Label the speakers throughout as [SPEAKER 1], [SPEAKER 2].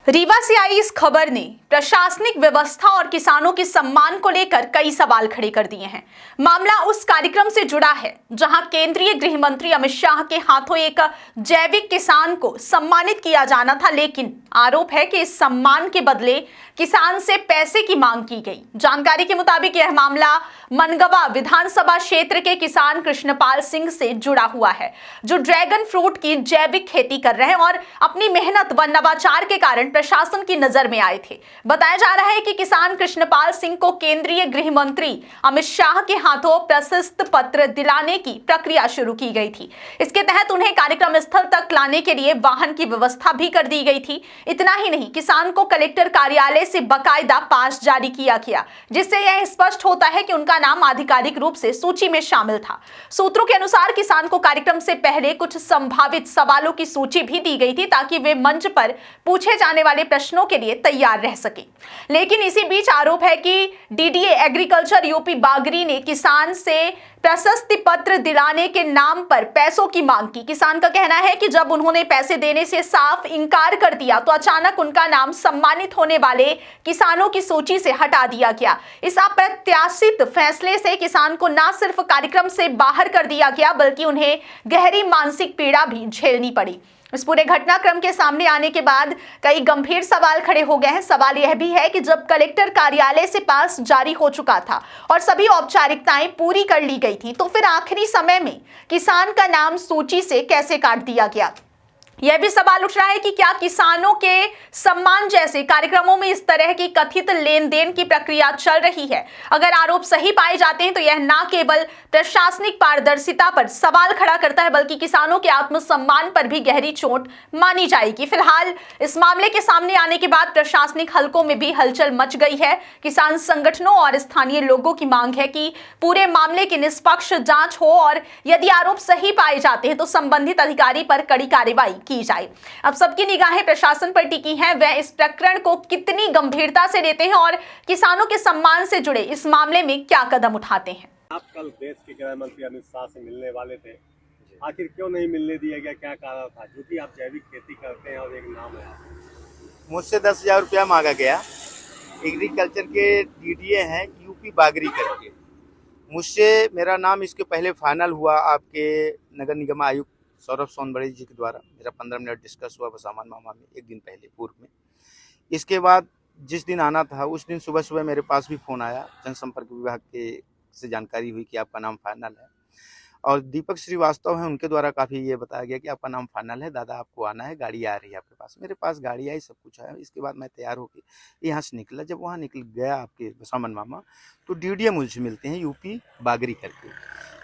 [SPEAKER 1] रीवा से आई इस खबर ने प्रशासनिक व्यवस्था और किसानों के सम्मान को लेकर कई सवाल खड़े कर दिए हैं। मामला उस कार्यक्रम से जुड़ा है जहां केंद्रीय गृह मंत्री अमित शाह के हाथों एक जैविक किसान को सम्मानित किया जाना था, लेकिन आरोप है कि इस सम्मान के बदले किसान से पैसे की मांग की गई। जानकारी के मुताबिक यह मामला मनगवा विधानसभा क्षेत्र के किसान कृष्णपाल सिंह से जुड़ा हुआ है, जो ड्रैगन फ्रूट की जैविक खेती कर रहे हैं और अपनी मेहनत व नवाचार के कारण प्रशासन की नजर में आए थे। बताया जा रहा है कि किसान कृष्णपाल सिंह को केंद्रीय गृह मंत्री अमित शाह के हाथों प्रशस्ति पत्र दिलाने की प्रक्रिया शुरू की गई थी। इसके तहत उन्हें कार्यक्रम स्थल तक लाने के लिए वाहन की व्यवस्था भी कर दी गई थी। इतना ही नहीं, किसान को कलेक्टर कार्यालय से बकायदा पास जारी किया गया, जिससे यह स्पष्ट होता है कि उनका नाम आधिकारिक रूप से सूची में शामिल था। सूत्रों के अनुसार किसान को कार्यक्रम से पहले कुछ संभावित सवालों की सूची भी दी गई थी ताकि वे मंच पर पूछे जाने वाले प्रश्नों के लिए तैयार रह सके। लेकिन इसी बीच आरोप है कि डीडीए एग्रीकल्चर यूपी बागरी ने किसान से प्रशस्ति पत्र दिलाने के नाम पर पैसों की मांग की। किसान का कहना है कि जब उन्होंने पैसे देने से साफ इनकार कर दिया तो अचानक उनका नाम सम्मानित होने वाले किसानों की सूची से हटा दिया गया। इस अप्रत्याशित फैसले से किसान को न सिर्फ कार्यक्रम से बाहर कर दिया गया, बल्कि उन्हें गहरी मानसिक पीड़ा भी झेलनी पड़ी। इस पूरे घटनाक्रम के सामने आने के बाद कई गंभीर सवाल खड़े हो गए हैं। सवाल यह भी है कि जब कलेक्टर कार्यालय से पास जारी हो चुका था और सभी औपचारिकताएं पूरी कर ली गई थी, तो फिर आखिरी समय में किसान का नाम सूची से कैसे काट दिया गया। यह भी सवाल उठ रहा है कि क्या किसानों के सम्मान जैसे कार्यक्रमों में इस तरह की कथित लेन देन की प्रक्रिया चल रही है। अगर आरोप सही पाए जाते हैं तो यह न केवल प्रशासनिक पारदर्शिता पर सवाल खड़ा करता है, बल्कि किसानों के आत्मसम्मान पर भी गहरी चोट मानी जाएगी। फिलहाल इस मामले के सामने आने के बाद प्रशासनिक हलकों में भी हलचल मच गई है। किसान संगठनों और स्थानीय लोगों की मांग है कि पूरे मामले की निष्पक्ष जांच हो और यदि आरोप सही पाए जाते हैं तो संबंधित अधिकारी पर कड़ी कार्रवाई की जाए। अब सबकी निगाहें प्रशासन पर टिकी हैं, वह इस प्रकरण को कितनी गंभीरता से लेते हैं और किसानों के सम्मान से जुड़े इस मामले में क्या कदम उठाते हैं।
[SPEAKER 2] आप कल देश के गृह मंत्री अमित शाह से मिलने वाले थे, आखिर क्यों नहीं मिलने दिया गया, क्या कारण था? जो कि आप जैविक खेती करते हैं और एक नाम है।
[SPEAKER 3] मुझसे 10,000 रुपया मांगा गया। एग्रीकल्चर के डीडीए हैं यूपी बागरी करके। मुझसे मेरा नाम इसके पहले फाइनल हुआ आपके नगर निगम आयुक्त सौरभ सोनबड़े जी के द्वारा। मेरा 15 मिनट डिस्कस हुआ बसामान मामा में एक दिन पहले पूर्व में। इसके बाद जिस दिन आना था उस दिन सुबह सुबह मेरे पास भी फ़ोन आया, जनसंपर्क विभाग के से जानकारी हुई कि आपका नाम फाइनल है, और दीपक श्रीवास्तव हैं, उनके द्वारा काफ़ी ये बताया गया कि आपका नाम फाइनल है, दादा आपको आना है, गाड़ी आ रही है आपके पास। मेरे पास गाड़ी आई, सब कुछ आया। इसके बाद मैं तैयार होकर यहाँ से निकला। जब वहाँ निकल गया आपके बसामन मामा, तो डीडीए मुझसे मिलते हैं यूपी बागरी करके।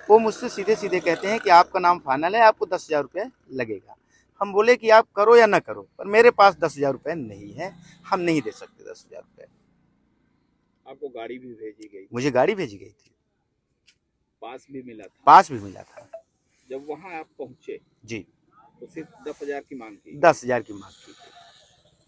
[SPEAKER 3] वो मुझसे सीधे सीधे कहते हैं कि आपका नाम फाइनल है, आपको 10,000 रुपये लगेगा। हम बोले कि आप करो या ना करो, पर मेरे पास 10,000 रुपये नहीं है, हम नहीं दे सकते 10,000 रुपये।
[SPEAKER 4] आपको गाड़ी भी भेजी गई?
[SPEAKER 3] मुझे गाड़ी भेजी गई थी,
[SPEAKER 4] पास भी मिला था?
[SPEAKER 3] पास भी मिला था।
[SPEAKER 4] जब वहां आप पहुंचे
[SPEAKER 3] जी,
[SPEAKER 4] तो सिर्फ 10,000 की मांग की?
[SPEAKER 3] 10,000 की मांग की थी।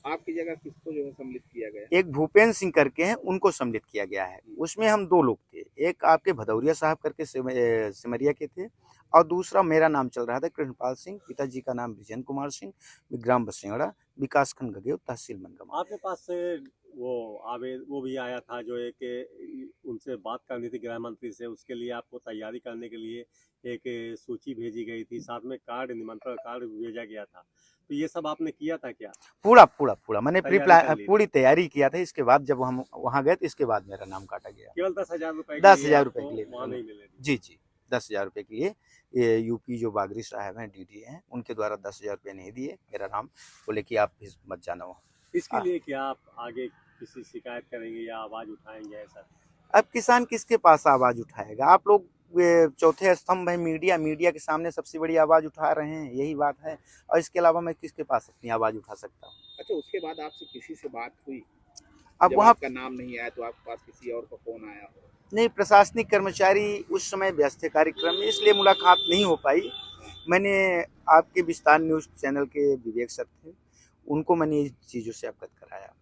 [SPEAKER 4] आपकी जगह किसको जो है सम्मिलित किया गया?
[SPEAKER 3] एक भूपेंद्र सिंह करके हैं, उनको सम्मिलित किया गया है। उसमें हम 2 लोग थे, एक आपके भदौरिया साहब करके सिमरिया के थे, और दूसरा मेरा नाम चल रहा था कृष्णपाल सिंह। पिताजी का नाम विजय कुमार सिंह, ग्राम बसिंगड़ा, विकासखंड गगेव, तहसील मनगमा।
[SPEAKER 2] आपके पास से वो भी आया था जो एक उनसे बात करनी थी गृह मंत्री से, उसके लिए आपको तैयारी करने के लिए एक सूची भेजी गई थी, साथ में कार्ड, निमंत्रण कार्ड भेजा गया था। तो ये सब आपने किया था क्या?
[SPEAKER 3] पूरा मैंने पूरी तैयारी किया था। इसके बाद जब हम वहाँ गए तो इसके बाद मेरा नाम काटा गया।
[SPEAKER 2] केवल 10,000 रुपये?
[SPEAKER 3] 10,000 रुपये के लिए
[SPEAKER 2] वहाँ नहीं मिले?
[SPEAKER 3] जी, 10,000 रुपये के लिए ये यूपी जो बागरी साहब हैं, डीडीए हैं, उनके द्वारा 10,000 रुपये नहीं दिए। मेरा नाम बोले कि आप मत जाना वहाँ।
[SPEAKER 2] इसके लिए क्या आप आगे किसी शिकायत करेंगे या आवाज उठाएंगे ऐसा?
[SPEAKER 3] अब किसान किसके पास आवाज उठाएगा? आप लोग चौथे स्तंभ है मीडिया के सामने सबसे बड़ी आवाज उठा रहे हैं, यही बात है। और इसके अलावा मैं किसके पास अपनी आवाज उठा सकता हूँ?
[SPEAKER 4] अच्छा, उसके बाद आपसे किसी से बात हुई?
[SPEAKER 3] अब
[SPEAKER 4] जब
[SPEAKER 3] वहाँ
[SPEAKER 4] आपका नाम नहीं आया तो आपके पास किसी और का फोन आया हो?
[SPEAKER 3] नहीं, प्रशासनिक कर्मचारी उस समय व्यस्त थे कार्यक्रम में, इसलिए मुलाकात नहीं हो पाई। मैंने आपके विस्तार न्यूज़ चैनल के विवेक सर थे, उनको मैंने इन चीज़ों से अवगत कराया।